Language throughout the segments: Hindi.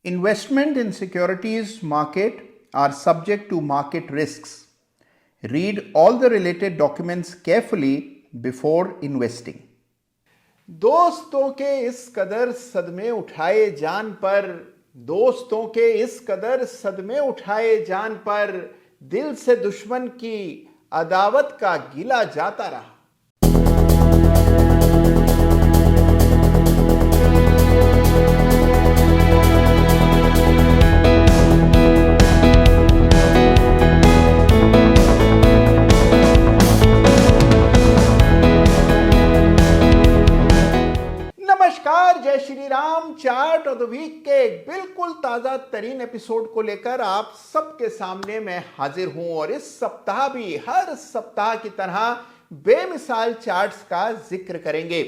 Investment in securities market are subject to market risks. Read all the related documents carefully before investing. दोस्तों के इस कदर सदमे उठाए जान पर दोस्तों के इस कदर सदमे उठाए जान पर दिल से दुश्मन की अदावत का गिला जाता रहा। नमस्कार, जय Shri Ram. Chart of the week के एक बिल्कुल ताजा तरीन एपिसोड को लेकर आप सबके सामने मैं हाजिर हूं और इस सप्ताह भी हर सप्ताह की तरह बेमिसाल चार्ट्स का जिक्र करेंगे।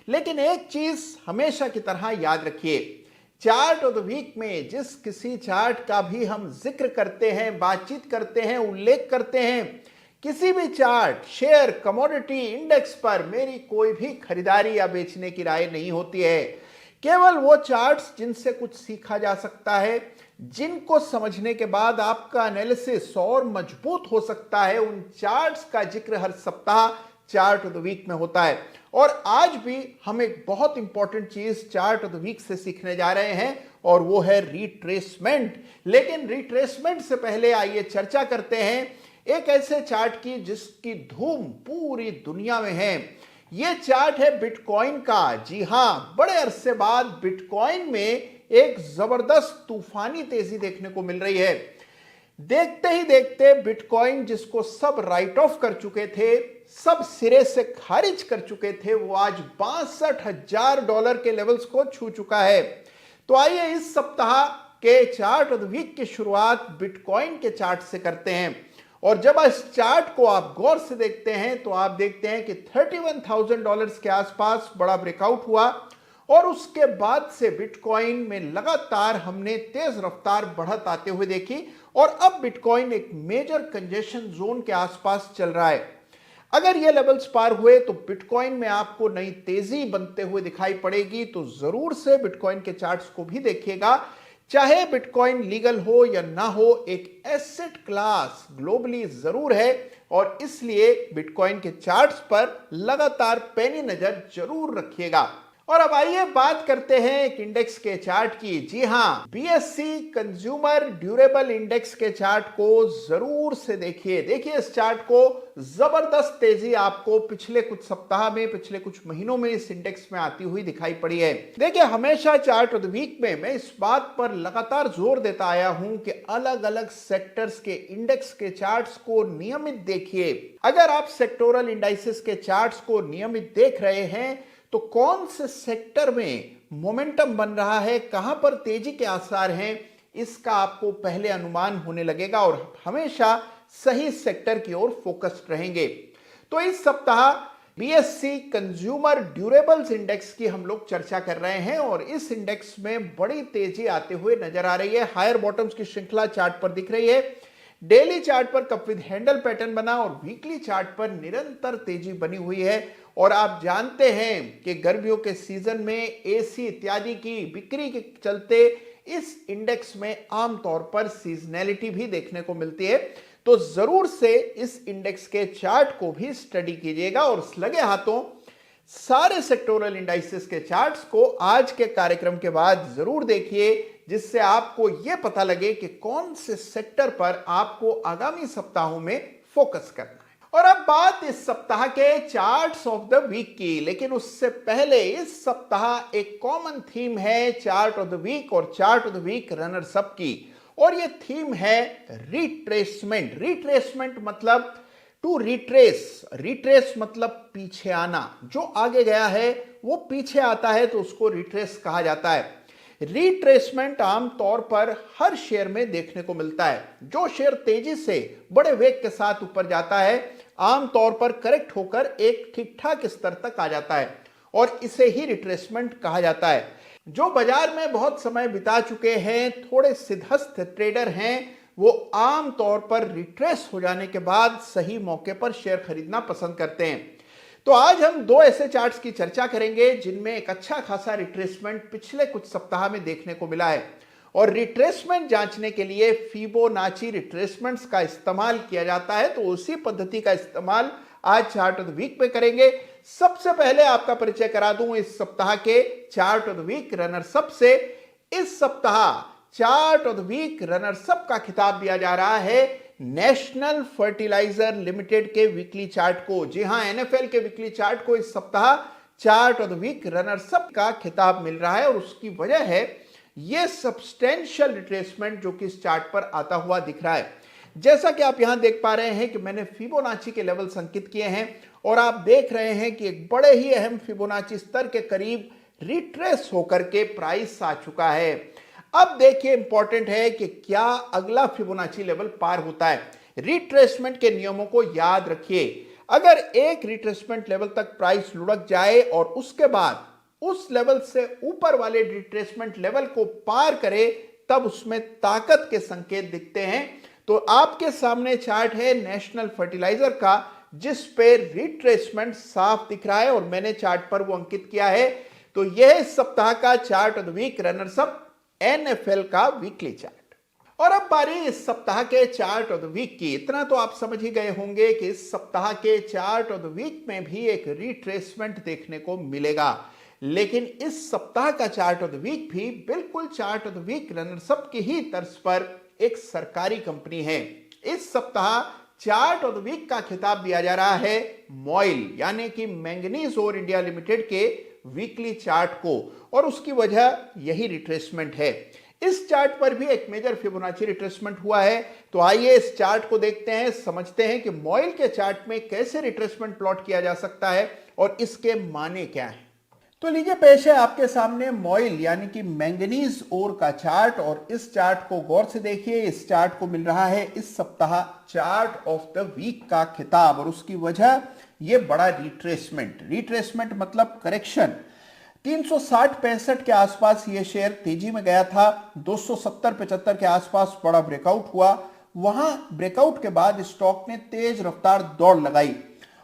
लेकिन एक चीज हमेशा की तरह याद रखिए, चार्ट ऑफ द वीक में जिस किसी चार्ट का भी हम जिक्र करते हैं, बातचीत करते हैं, उल्लेख करते हैं, किसी भी चार्ट, शेयर, कमोडिटी, इंडेक्स पर मेरी कोई भी खरीदारी या बेचने की राय नहीं होती है। केवल वो चार्ट्स जिनसे कुछ सीखा जा सकता है, जिनको समझने के बाद आपका एनालिसिस और मजबूत हो सकता है, उन चार्ट्स का जिक्र हर सप्ताह चार्ट ऑफ द वीक में होता है। और आज भी हम एक बहुत इंपॉर्टेंट चीज चार्ट ऑफ द वीक से सीखने जा रहे हैं और वो है रिट्रेसमेंट। लेकिन रिट्रेसमेंट से पहले आइए चर्चा करते हैं एक ऐसे चार्ट की जिसकी धूम पूरी दुनिया में है। यह चार्ट है बिटकॉइन का। जी हां, बड़े अरसे बाद बिटकॉइन में एक जबरदस्त तूफानी तेजी देखने को मिल रही है। देखते ही देखते बिटकॉइन, जिसको सब राइट ऑफ कर चुके थे, सब सिरे से खारिज कर चुके थे, वो आज $62,000 के लेवल्स को छू चुका है। तो आइए इस सप्ताह के चार्ट ऑफ द वीक की शुरुआत बिटकॉइन के चार्ट से करते हैं। और जब इस चार्ट को आप गौर से देखते हैं तो आप देखते हैं कि $31,000 के आसपास बड़ा ब्रेकआउट हुआ और उसके बाद से बिटकॉइन में लगातार हमने तेज रफ्तार बढ़त आते हुए देखी और अब बिटकॉइन एक मेजर कंजेशन जोन के आसपास चल रहा है। अगर ये लेवल्स पार हुए तो बिटकॉइन में आपको नई तेजी बनते हुए दिखाई पड़ेगी। तो जरूर से बिटकॉइन के चार्ट्स को भी देखिएगा। चाहे बिटकॉइन लीगल हो या ना हो, एक एसेट क्लास ग्लोबली जरूर है और इसलिए बिटकॉइन के चार्ट्स पर लगातार पैनी नजर जरूर रखिएगा। और अब आइए बात करते हैं एक इंडेक्स के चार्ट की। जी हां, बीएसई कंज्यूमर ड्यूरेबल इंडेक्स के चार्ट को जरूर से देखिए। इस चार्ट को, जबरदस्त तेजी आपको पिछले कुछ सप्ताह में, पिछले कुछ महीनों में इस इंडेक्स में आती हुई दिखाई पड़ी है। देखिए, हमेशा चार्ट ऑफ द वीक में मैं इस बात पर लगातार जोर देता आया हूं कि अलग अलग सेक्टर्स के इंडेक्स के चार्ट्स को नियमित देखिए। अगर आप सेक्टोरल इंडाइसेस के चार्ट्स को नियमित देख रहे हैं तो कौन से सेक्टर में मोमेंटम बन रहा है, कहां पर तेजी के आसार हैं, इसका आपको पहले अनुमान होने लगेगा और हमेशा सही सेक्टर की ओर फोकस्ड रहेंगे। तो इस सप्ताह बीएसई कंज्यूमर ड्यूरेबल्स इंडेक्स की हम लोग चर्चा कर रहे हैं और इस इंडेक्स में बड़ी तेजी आते हुए नजर आ रही है। हायर बॉटम्स की श्रृंखला चार्ट पर दिख रही है। डेली चार्ट पर कप विद हैंडल पैटर्न बना और वीकली चार्ट पर निरंतर तेजी बनी हुई है। और आप जानते हैं कि गर्मियों के सीजन में एसी इत्यादि की बिक्री के चलते इस इंडेक्स में आमतौर पर सीजनैलिटी भी देखने को मिलती है। तो जरूर से इस इंडेक्स के चार्ट को भी स्टडी कीजिएगा और लगे हाथों सारे सेक्टोरल इंडाइसेस के चार्ट्स को आज के कार्यक्रम के बाद जरूर देखिए, जिससे आपको यह पता लगे कि कौन से सेक्टर पर आपको आगामी सप्ताहों में फोकस करना है। और अब बात इस सप्ताह के चार्ट्स ऑफ द वीक की। लेकिन उससे पहले इस सप्ताह एक कॉमन थीम है चार्ट ऑफ द वीक और chart of the week runners up की, और यह थीम है रिट्रेसमेंट। रिट्रेसमेंट मतलब टू रिट्रेस। रिट्रेस मतलब पीछे आना। जो आगे गया है वो पीछे आता है तो उसको रिट्रेस कहा जाता है। रिट्रेसमेंट आमतौर पर हर शेयर में देखने को मिलता है। जो शेयर तेजी से बड़े वेग के साथ ऊपर जाता है, आमतौर पर करेक्ट होकर एक ठीक ठाक स्तर तक आ जाता है और इसे ही रिट्रेसमेंट कहा जाता है। जो बाजार में बहुत समय बिता चुके हैं, थोड़े सिद्धहस्त ट्रेडर हैं, वो आम तौर पर रिट्रेस हो जाने के बाद सही मौके पर शेयर खरीदना पसंद करते हैं। तो आज हम दो ऐसे चार्ट्स की चर्चा करेंगे जिनमें एक अच्छा खासा रिट्रेसमेंट पिछले कुछ सप्ताह में देखने को मिला है। और रिट्रेसमेंट जांचने के लिए फिबोनाची रिट्रेसमेंट्स का इस्तेमाल किया जाता है। तो उसी पद्धति का इस्तेमाल आज चार्ट ऑफ द वीक पे करेंगे। सबसे पहले आपका परिचय करा दूं इस सप्ताह के chart of the week runners up से। इस सप्ताह chart of the week runners up का खिताब दिया जा रहा है नेशनल फर्टिलाइजर लिमिटेड के वीकली चार्ट को। जी हां, एनएफएल के वीकली चार्ट को इस सप्ताह chart of the week runners up का खिताब मिल रहा है और उसकी वजह है यह सब्सटेंशियल रिट्रेसमेंट जो कि इस चार्ट पर आता हुआ दिख रहा है। जैसा कि आप यहां देख पा रहे हैं कि मैंने फिबोनाची के लेवल अंकित किए हैं और आप देख रहे हैं कि एक बड़े ही अहम फिबोनाची स्तर के करीब रिट्रेस होकर के प्राइस आ चुका है। अब देखिए, इंपॉर्टेंट है कि क्या अगला फिबोनाची लेवल पार होता है। रिट्रेसमेंट के नियमों को याद रखिए। अगर एक रिट्रेसमेंट लेवल तक प्राइस लुढ़क जाए और उसके बाद उस लेवल से ऊपर वाले रिट्रेसमेंट लेवल को पार करे, तब उसमें ताकत के संकेत दिखते हैं। तो आपके सामने चार्ट है नेशनल फर्टिलाइजर का, जिस पे रिट्रेसमेंट साफ दिख रहा है और मैंने चार्ट पर वो अंकित किया है। तो यह इस सप्ताह का chart of the week runners up NFL का वीकली चार्ट। और अब बारी इस सप्ताह के चार्ट ऑफ द वीक की। इतना तो आप समझ ही गए होंगे कि इस सप्ताह के चार्ट ऑफ द वीक में भी एक रिट्रेसमेंट देखने को मिलेगा, लेकिन इस सप्ताह का चार्ट ऑफ द वीक भी बिल्कुल chart of the week runners up की ही तर्ज पर एक सरकारी कंपनी है। इस सप्ताह चार्ट ऑफ द वीक का खिताब दिया जा रहा है मॉइल यानी कि मैंगनीज ओर इंडिया लिमिटेड के वीकली चार्ट को, और उसकी वजह यही रिट्रेसमेंट है। इस चार्ट पर भी एक मेजर फिबोनाची रिट्रेसमेंट हुआ है। तो आइए इस चार्ट को देखते हैं, समझते हैं कि मॉइल के चार्ट में कैसे रिट्रेसमेंट प्लॉट किया जा सकता है और इसके माने क्या हैं। तो लीजिए, पेश है आपके सामने मॉइल यानी कि मैंगनीज ओर का चार्ट, और इस चार्ट को गौर से देखिए। इस चार्ट को मिल रहा है इस सप्ताह चार्ट ऑफ द वीक का खिताब, और उसकी वजह यह बड़ा रिट्रेसमेंट मतलब करेक्शन। 360-65 के आसपास यह शेयर तेजी में गया था। 270-75 के आसपास बड़ा ब्रेकआउट हुआ। वहां ब्रेकआउट के बाद स्टॉक ने तेज रफ्तार दौड़ लगाई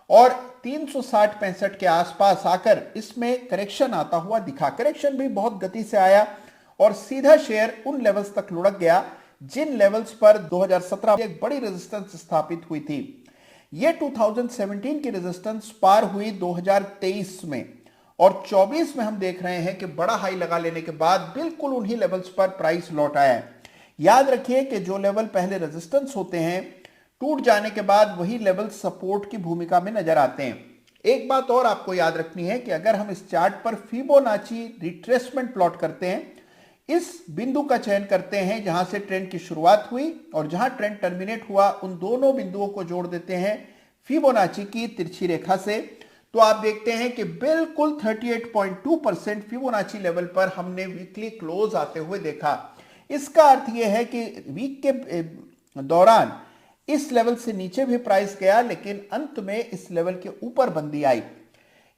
और 360-65 के आसपास आकर इसमें करेक्शन आता हुआ दिखा। करेक्शन भी बहुत गति से आया और सीधा शेयर उन लेवल्स तक लुढ़क गया जिन लेवल्स पर 2017 में एक बड़ी रेजिस्टेंस स्थापित हुई थी। यह 2017 की रेजिस्टेंस पार हुई 2023 में, और 24 में हम देख रहे हैं कि बड़ा हाई लगा लेने के बाद बिल्कुल उन्हीं लेवल्स पर प्राइस लौट आया है। याद रखिए कि जो लेवल पहले रेजिस्टेंस होते हैं, टूट जाने के बाद वही लेवल सपोर्ट की भूमिका में नजर आते हैं। एक बात और आपको याद रखनी है कि अगर हम इस चार्ट पर फिबोनाची रिट्रेसमेंट प्लॉट करते हैं, इस बिंदु का चयन करते हैं जहां से ट्रेंड की शुरुआत हुई और जहां ट्रेंड टर्मिनेट हुआ, उन दोनों बिंदुओं को जोड़ देते हैं फिबोनाची की तिरछी रेखा से, तो आप देखते हैं कि बिल्कुल 38.2% फिबोनाची लेवल पर हमने वीकली क्लोज आते हुए देखा। इसका अर्थ यह है कि वीक के दौरान इस लेवल से नीचे भी प्राइस गया, लेकिन अंत में इस लेवल के ऊपर बंदी आई।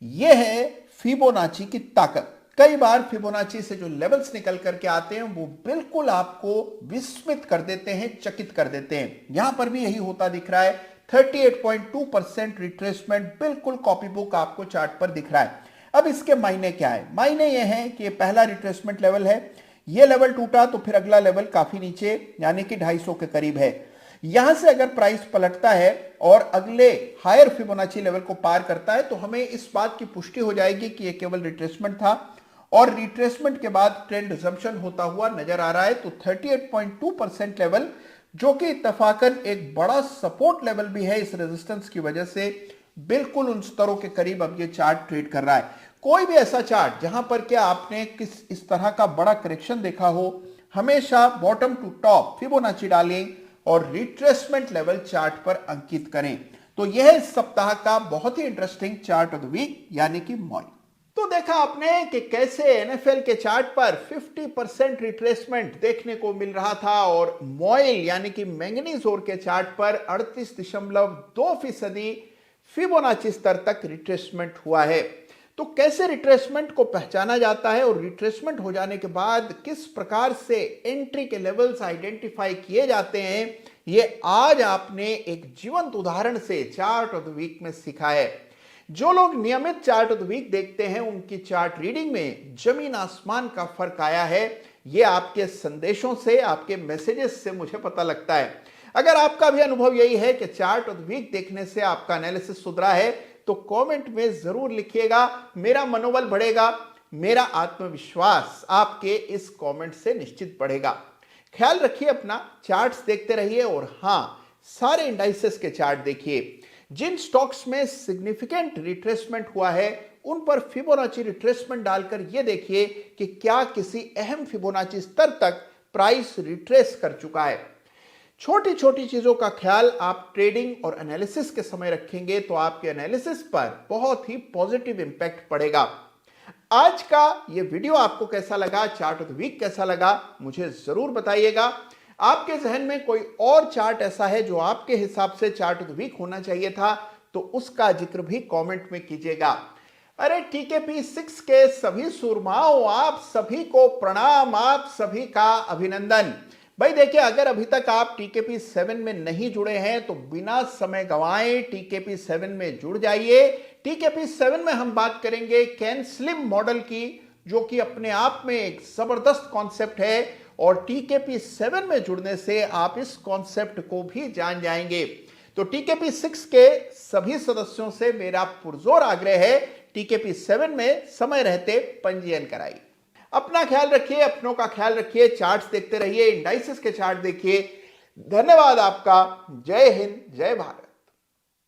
यह है फिबोनाची की ताकत। कई बार फिबोनाची से जो लेवल्स निकल करके आते हैं वो बिल्कुल आपको विस्मित कर देते हैं, चकित कर देते हैं। यहां पर भी यही होता दिख रहा है। 38.2% रिट्रेसमेंट बिल्कुल कॉपी बुक आपको चार्ट पर दिख रहा है। अब इसके मायने क्या है? मायने यह है कि पहला रिट्रेसमेंट लेवल है, यह लेवल टूटा तो फिर अगला लेवल काफी नीचे यानी कि 250 के करीब है। यहां से अगर प्राइस पलटता है और अगले हायर फिबोनाची लेवल को पार करता है तो हमें इस बात की पुष्टि हो जाएगी कि यह केवल रिट्रेसमेंट था और रिट्रेसमेंट के बाद ट्रेंड रिजम्पशन होता हुआ नजर आ रहा है। तो 38.2% लेवल, जो कि इत्तफाकन एक बड़ा सपोर्ट लेवल भी है इस रेजिस्टेंस की वजह से, बिल्कुल उन स्तरों के करीब अब ये चार्ट ट्रेड कर रहा है। कोई भी ऐसा चार्ट जहां पर क्या आपने इस तरह का बड़ा करेक्शन देखा हो, हमेशा बॉटम टू टॉप फिबोनाची डालें और रिट्रेसमेंट लेवल चार्ट पर अंकित करें। तो यह इस सप्ताह का बहुत ही interesting chart of the week यानी कि मॉइल। तो देखा आपने कि कैसे एनएफएल के चार्ट पर 50% रिट्रेसमेंट देखने को मिल रहा था और मॉइल यानी कि मैंगनीज ओर के चार्ट पर 38.2% फिबोनाची स्तर तक रिट्रेसमेंट हुआ है। तो कैसे रिट्रेसमेंट को पहचाना जाता है और रिट्रेसमेंट हो जाने के बाद किस प्रकार से एंट्री के लेवल्स आइडेंटिफाई किए जाते हैं, ये आज आपने एक जीवंत उदाहरण से चार्ट ऑफ द वीक में सीखा है। जो लोग नियमित चार्ट ऑफ द वीक देखते हैं उनकी चार्ट रीडिंग में जमीन आसमान का फर्क आया है। ये आपके संदेशों से, आपके मैसेजेस से मुझे पता लगता है। अगर आपका भी अनुभव यही है कि चार्ट ऑफ द वीक देखने से आपका एनालिसिस सुधरा है, तो कमेंट में जरूर लिखिएगा। मेरा मनोबल बढ़ेगा, मेरा आत्मविश्वास आपके इस कमेंट से निश्चित बढ़ेगा। ख्याल रखिए अपना, चार्ट्स देखते रहिए और हां, सारे इंडाइसेस के चार्ट देखिए। जिन स्टॉक्स में सिग्निफिकेंट रिट्रेसमेंट हुआ है उन पर फिबोनाची रिट्रेसमेंट डालकर यह देखिए कि क्या किसी अहम फिबोनाची स्तर तक प्राइस रिट्रेस कर चुका है। छोटी छोटी चीजों का ख्याल आप ट्रेडिंग और एनालिसिस के समय रखेंगे तो आपके एनालिसिस पर बहुत ही पॉजिटिव इंपैक्ट पड़ेगा। आज का ये वीडियो आपको कैसा लगा, चार्ट ऑफ द वीक कैसा लगा, मुझे जरूर बताइएगा। आपके जहन में कोई और चार्ट ऐसा है जो आपके हिसाब से चार्ट ऑफ द वीक होना चाहिए था, तो उसका जिक्र भी कमेंट में कीजिएगा। अरे टीकेपी 6 के सभी सुरमाओं, आप सभी को प्रणाम, आप सभी का अभिनंदन। भाई देखिए, अगर अभी तक आप टीकेपी 7 में नहीं जुड़े हैं तो बिना समय गंवाए टीकेपी 7 में जुड़ जाइए। टीकेपी 7 में हम बात करेंगे कैन स्लिम मॉडल की, जो कि अपने आप में एक जबरदस्त कॉन्सेप्ट है, और टीकेपी 7 में जुड़ने से आप इस कॉन्सेप्ट को भी जान जाएंगे। तो टीकेपी 6 के सभी सदस्यों से मेरा पुरजोर आग्रह है, टीकेपी 7 में समय रहते पंजीयन कराइए। अपना ख्याल रखिए, अपनों का ख्याल रखिए, चार्ट्स देखते रहिए, इंडाइसेस के चार्ट देखिए। धन्यवाद आपका। जय हिंद, जय भारत।